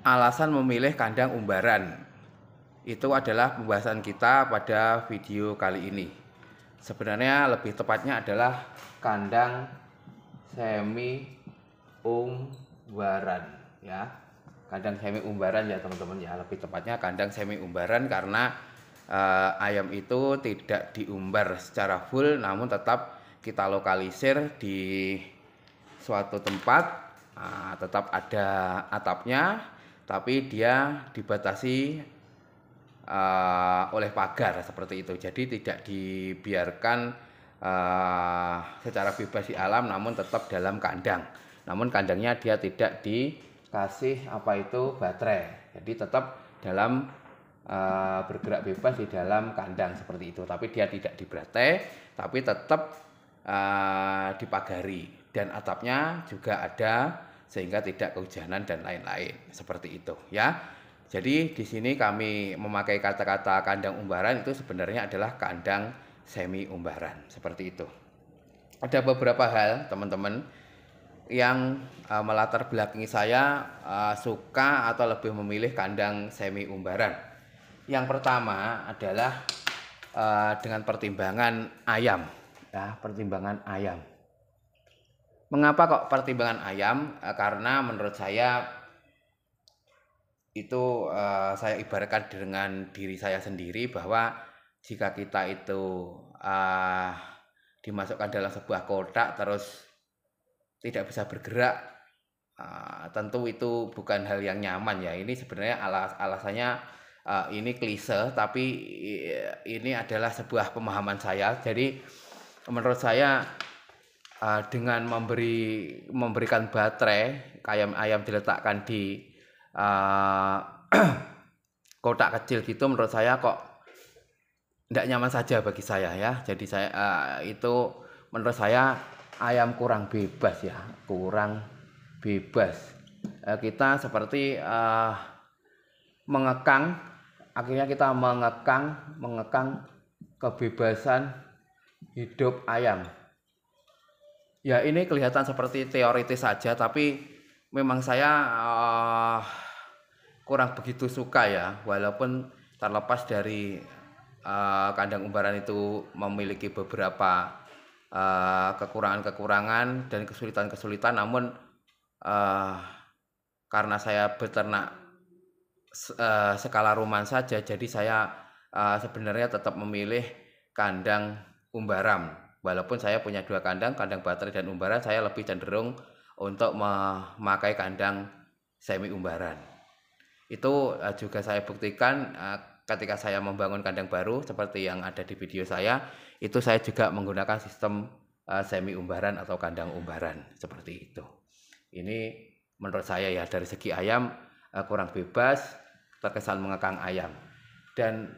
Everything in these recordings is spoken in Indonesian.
Alasan memilih kandang umbaran. Itu adalah pembahasan kita pada video kali ini. Sebenarnya lebih tepatnya adalah kandang semi umbaran ya. Kandang semi umbaran ya teman-teman ya. Lebih tepatnya kandang semi umbaran karena ayam itu tidak diumbar secara full, namun tetap kita lokalisir di suatu tempat. Tetap ada atapnya, tapi dia dibatasi oleh pagar seperti itu. Jadi tidak dibiarkan secara bebas di alam, namun tetap dalam kandang. Namun kandangnya dia tidak dikasih baterai. Jadi tetap dalam bergerak bebas di dalam kandang seperti itu. Tapi dia tidak diberantai, tapi tetap dipagari, dan atapnya juga ada sehingga tidak kehujanan dan lain-lain seperti itu ya. Jadi di sini kami memakai kata-kata kandang umbaran, itu sebenarnya adalah kandang semi umbaran seperti itu. Ada beberapa hal teman-teman yang melatar belakangi saya suka atau lebih memilih kandang semi umbaran. Yang pertama adalah dengan pertimbangan ayam ya, pertimbangan ayam. Mengapa kok pertimbangan ayam? Karena menurut saya itu saya ibaratkan dengan diri saya sendiri, bahwa jika kita itu dimasukkan dalam sebuah kotak terus tidak bisa bergerak, tentu itu bukan hal yang nyaman ya. Ini sebenarnya alasannya ini klise, tapi ini adalah sebuah pemahaman saya. Jadi menurut saya dengan memberikan baterai, ayam diletakkan di kotak kecil gitu, menurut saya kok tidak nyaman saja bagi saya ya. Jadi saya itu menurut saya ayam kurang bebas ya, kurang bebas. Kita seperti mengekang, akhirnya kita mengekang kebebasan hidup ayam. Ya ini kelihatan seperti teoritis saja, tapi memang saya kurang begitu suka ya. Walaupun terlepas dari kandang umbaran itu memiliki beberapa kekurangan-kekurangan dan kesulitan-kesulitan, namun karena saya beternak skala rumahan saja, jadi saya sebenarnya tetap memilih kandang umbaran. Walaupun saya punya dua kandang baterai dan umbaran, saya lebih cenderung untuk memakai kandang semi umbaran. Itu juga saya buktikan ketika saya membangun kandang baru seperti yang ada di video saya. Itu saya juga menggunakan sistem semi umbaran atau kandang umbaran seperti itu. Ini menurut saya ya, dari segi ayam kurang bebas, terkesan mengekang ayam. Dan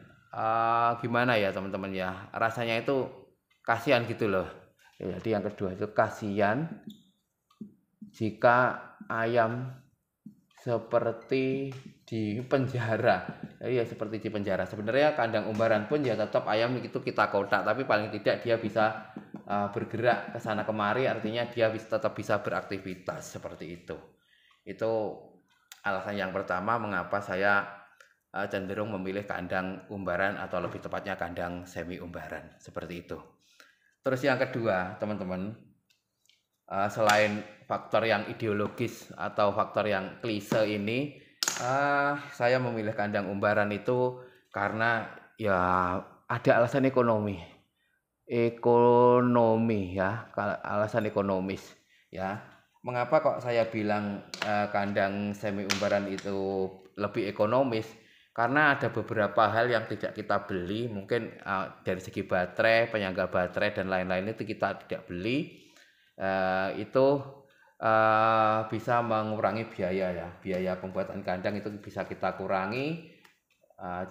gimana ya teman-teman ya, rasanya itu kasihan gitu loh. Jadi yang kedua itu kasihan jika ayam seperti di penjara. Ya seperti di penjara. Sebenarnya kandang umbaran pun ya tetap ayam itu kita kotak, tapi paling tidak dia bisa bergerak ke sana kemari, artinya dia tetap bisa beraktivitas seperti itu. Itu alasan yang pertama mengapa saya cenderung memilih kandang umbaran, atau lebih tepatnya kandang semi umbaran seperti itu. Terus yang kedua teman-teman, selain faktor yang ideologis atau faktor yang klise ini, saya memilih kandang umbaran itu karena ya ada alasan ekonomi ya, alasan ekonomis ya. Mengapa kok saya bilang kandang semi umbaran itu lebih ekonomis? Karena ada beberapa hal yang tidak kita beli, mungkin dari segi baterai, penyangga baterai dan lain-lain itu kita tidak beli. Itu bisa mengurangi biaya ya, biaya pembuatan kandang itu bisa kita kurangi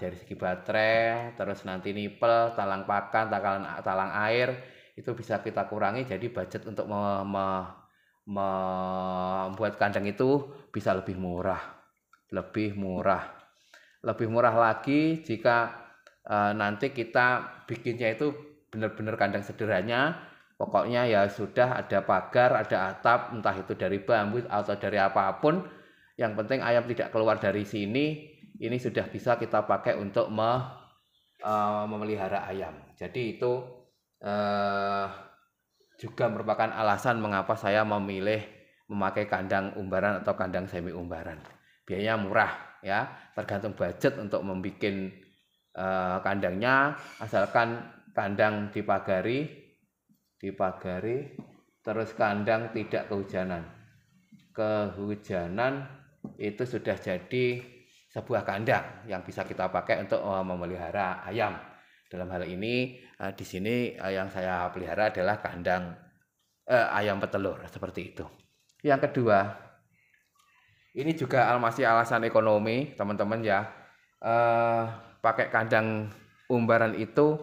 dari segi baterai, terus nanti nipel, talang pakan, talang air itu bisa kita kurangi. Jadi budget untuk membuat kandang itu bisa lebih murah lagi jika nanti kita bikinnya itu benar-benar kandang sederhana. Pokoknya ya sudah ada pagar, ada atap, entah itu dari bambu atau dari apapun, Yang penting ayam tidak keluar dari sini, ini sudah bisa kita pakai untuk memelihara ayam. Jadi itu juga merupakan alasan mengapa saya memilih memakai kandang umbaran atau kandang semi umbaran. Biayanya murah ya, tergantung budget untuk membuat kandangnya, asalkan kandang dipagari, terus kandang tidak kehujanan. Kehujanan itu sudah jadi sebuah kandang yang bisa kita pakai untuk memelihara ayam. Dalam hal ini di sini yang saya pelihara adalah kandang ayam petelur seperti itu. Yang kedua, ini juga masih alasan ekonomi, teman-teman ya. Pakai kandang umbaran itu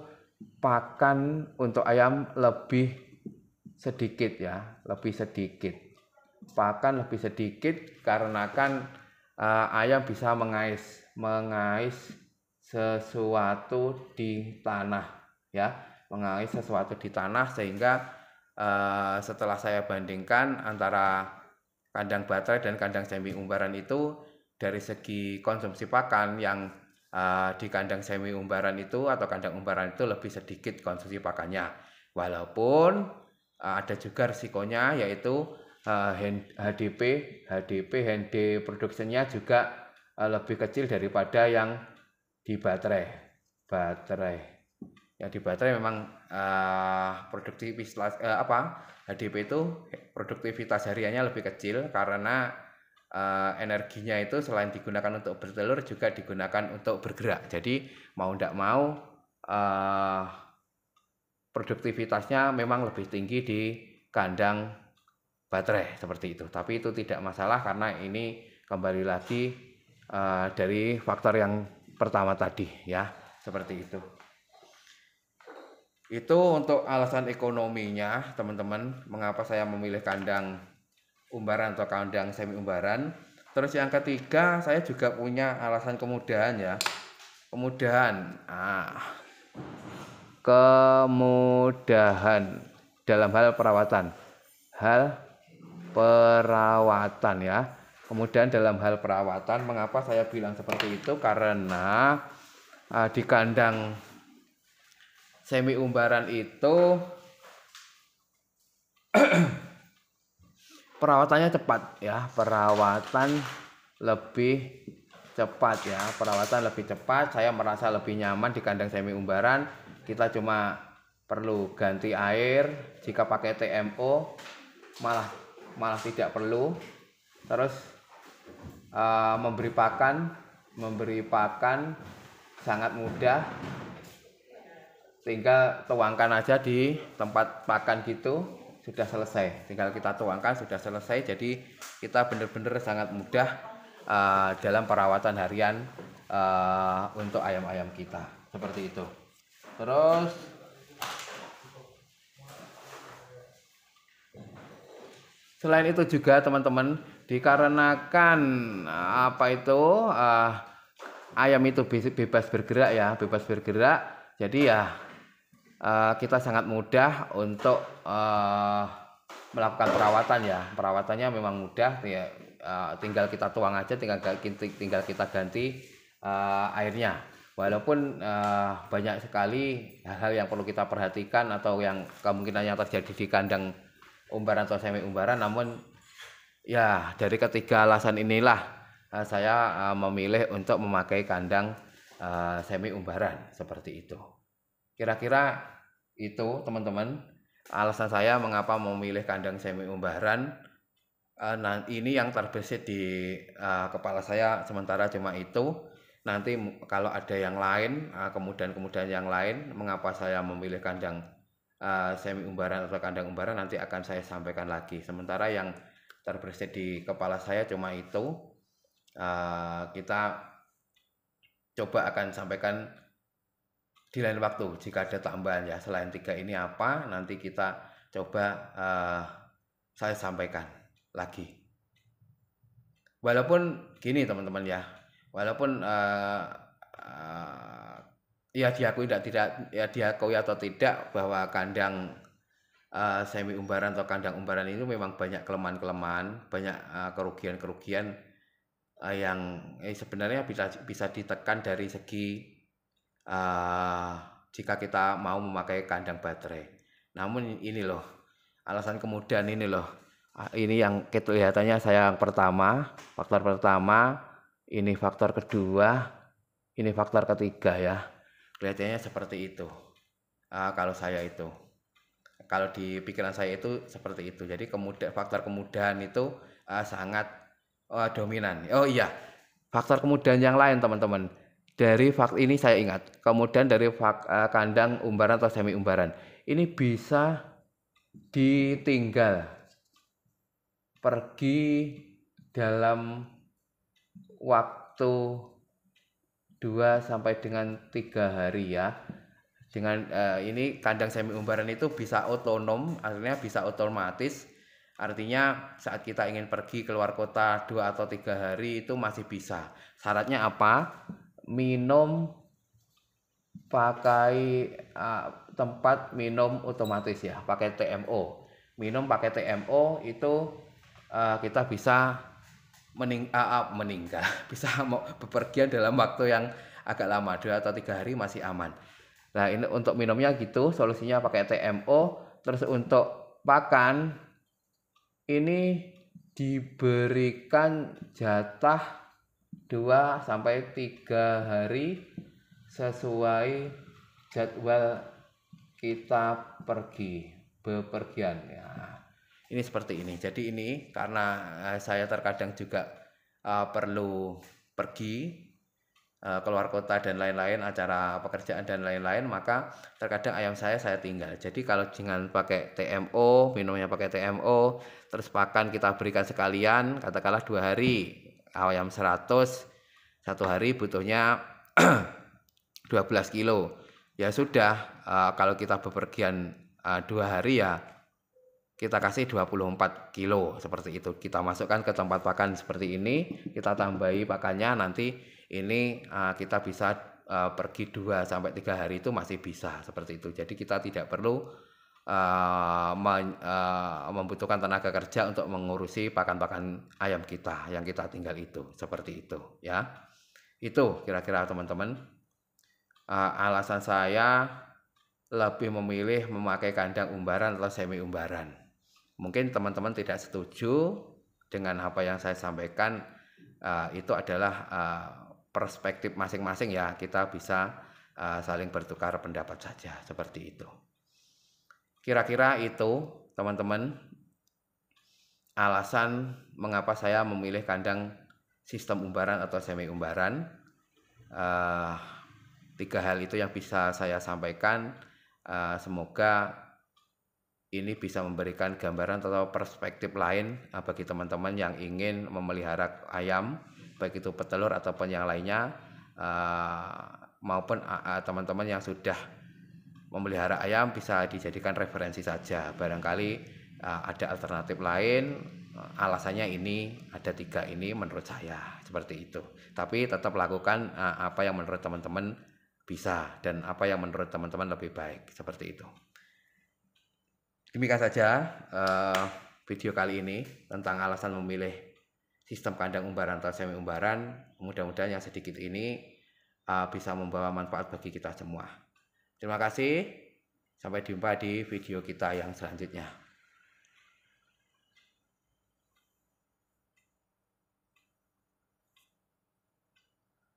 pakan untuk ayam lebih sedikit ya, lebih sedikit. Pakan lebih sedikit karena kan ayam bisa mengais sesuatu di tanah ya, mengais sesuatu di tanah, sehingga setelah saya bandingkan antara kandang baterai dan kandang semi umbaran itu, dari segi konsumsi pakan yang di kandang semi umbaran itu atau kandang umbaran itu lebih sedikit konsumsi pakannya, walaupun ada juga risikonya, yaitu HDP hand production-nya juga lebih kecil daripada yang di baterai. Yang di baterai memang produktivitas HDP itu produktivitas hariannya lebih kecil karena energinya itu selain digunakan untuk bertelur juga digunakan untuk bergerak. Jadi mau tidak mau produktivitasnya memang lebih tinggi di kandang baterai seperti itu. Tapi itu tidak masalah karena ini kembali lagi dari faktor yang pertama tadi ya, seperti itu. Itu untuk alasan ekonominya, teman-teman, mengapa saya memilih kandang umbaran atau kandang semi umbaran. Terus yang ketiga, saya juga punya alasan kemudahan ya. Kemudahan dalam hal perawatan. Ya. Kemudian dalam hal perawatan, mengapa saya bilang seperti itu? Karena di kandang semi umbaran itu perawatannya cepat ya, perawatan lebih cepat. Saya merasa lebih nyaman di kandang semi umbaran. Kita cuma perlu ganti air, jika pakai TMO malah tidak perlu. Terus memberi pakan sangat mudah, tinggal tuangkan aja di tempat pakan gitu, sudah selesai. Tinggal kita tuangkan, sudah selesai. Jadi kita benar-benar sangat mudah dalam perawatan harian untuk ayam-ayam kita, seperti itu. Terus selain itu juga, teman-teman, dikarenakan ayam itu bebas bergerak, jadi ya kita sangat mudah untuk melakukan perawatan ya. Perawatannya memang mudah ya, tinggal kita tuang aja, tinggal kita ganti airnya. Walaupun banyak sekali hal-hal yang perlu kita perhatikan atau yang kemungkinan yang terjadi di kandang umbaran atau semi umbaran, namun ya dari ketiga alasan inilah saya memilih untuk memakai kandang semi umbaran seperti itu. Kira-kira itu, teman-teman, alasan saya mengapa memilih kandang semi umbaran. Nah, ini yang terbesit di kepala saya sementara cuma itu. Nanti kalau ada yang lain, kemudian yang lain mengapa saya memilih kandang semi umbaran atau kandang umbaran, nanti akan saya sampaikan lagi. Sementara yang terbesit di kepala saya cuma itu. Kita coba akan sampaikan di lain waktu jika ada tambahan ya. Selain 3 ini apa, nanti kita coba saya sampaikan lagi. Walaupun gini, teman-teman ya, walaupun ya diakui atau tidak bahwa kandang semi umbaran atau kandang umbaran itu memang banyak kelemahan-kelemahan, banyak kerugian-kerugian yang sebenarnya bisa ditekan dari segi jika kita mau memakai kandang baterai. Namun ini loh, alasan kemudahan ini loh. Ini yang kelihatannya saya yang pertama, faktor pertama, ini faktor kedua, ini faktor ketiga ya. Kelihatannya seperti itu. Kalau saya itu, kalau di pikiran saya itu seperti itu. Jadi faktor kemudahan itu sangat dominan. Oh iya, faktor kemudahan yang lain teman-teman. Dari ini saya ingat, kemudian dari kandang umbaran atau semi umbaran. Ini bisa ditinggal pergi dalam waktu 2 sampai dengan 3 hari ya. Dengan ini kandang semi umbaran itu bisa otonom, artinya bisa otomatis. Artinya saat kita ingin pergi keluar kota 2 atau 3 hari itu masih bisa. Syaratnya apa? Minum pakai tempat minum otomatis ya, pakai TMO. Minum pakai TMO itu kita bisa meninggal, bisa bepergian dalam waktu yang agak lama, 2 atau 3 hari masih aman. Nah, ini untuk minumnya gitu, solusinya pakai TMO. Terus untuk pakan ini diberikan jatah 2 sampai 3 hari sesuai jadwal kita bepergian ya. Ini seperti ini. Jadi ini karena saya terkadang juga perlu pergi keluar kota dan lain-lain, acara pekerjaan dan lain-lain, maka terkadang ayam saya tinggal. Jadi kalau dengan pakai TMO, minumnya pakai TMO, terus pakan kita berikan sekalian, katakanlah 2 hari, ayam 100, 1 hari butuhnya 12 kilo. Ya sudah, kalau kita bepergian 2 hari ya kita kasih 24 kilo seperti itu. Kita masukkan ke tempat pakan seperti ini, kita tambahi pakannya, nanti ini kita bisa pergi 2 sampai 3 hari itu masih bisa seperti itu. Jadi kita tidak perlu membutuhkan tenaga kerja untuk mengurusi pakan-pakan ayam kita yang kita tinggal itu, seperti itu ya. Itu kira-kira teman-teman alasan saya lebih memilih memakai kandang umbaran atau semi umbaran. Mungkin teman-teman tidak setuju dengan apa yang saya sampaikan, itu adalah perspektif masing-masing ya. Kita bisa saling bertukar pendapat saja, seperti itu. Kira-kira itu teman-teman alasan mengapa saya memilih kandang sistem umbaran atau semi umbaran. 3 hal itu yang bisa saya sampaikan. Semoga ini bisa memberikan gambaran atau perspektif lain bagi teman-teman yang ingin memelihara ayam, baik itu petelur ataupun yang lainnya, maupun teman-teman yang sudah memelihara ayam bisa dijadikan referensi saja. Barangkali ada alternatif lain, alasannya ini, ada 3 ini menurut saya, seperti itu. Tapi tetap lakukan apa yang menurut teman-teman bisa dan apa yang menurut teman-teman lebih baik, seperti itu. Demikian saja video kali ini tentang alasan memilih sistem kandang umbaran atau semi umbaran. Mudah-mudahan yang sedikit ini bisa membawa manfaat bagi kita semua. Terima kasih. Sampai jumpa di video kita yang selanjutnya.